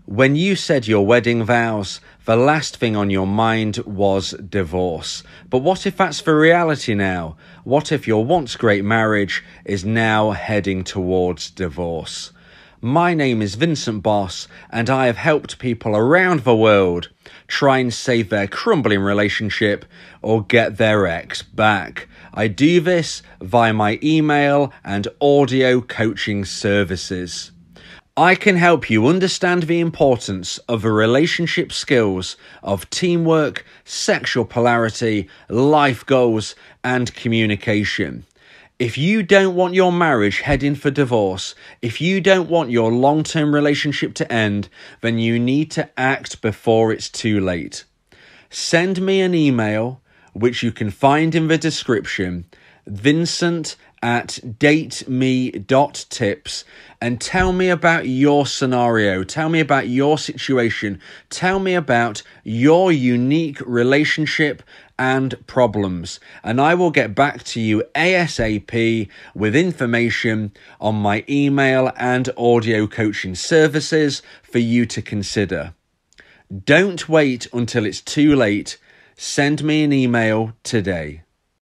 When you said your wedding vows, the last thing on your mind was divorce. But what if that's the reality now? What if your once great marriage is now heading towards divorce? My name is Vincent Boss, and I have helped people around the world try and save their crumbling relationship or get their ex back. I do this via my email and audio coaching services. I can help you understand the importance of the relationship skills of teamwork, sexual polarity, life goals, and communication. If you don't want your marriage heading for divorce, if you don't want your long-term relationship to end, then you need to act before it's too late. Send me an email, which you can find in the description, vincent@dateme.tips, and tell me about your scenario. Tell me about your situation. Tell me about your unique relationship and problems, and I will get back to you ASAP with information on my email and audio coaching services for you to consider. Don't wait until it's too late. Send me an email today.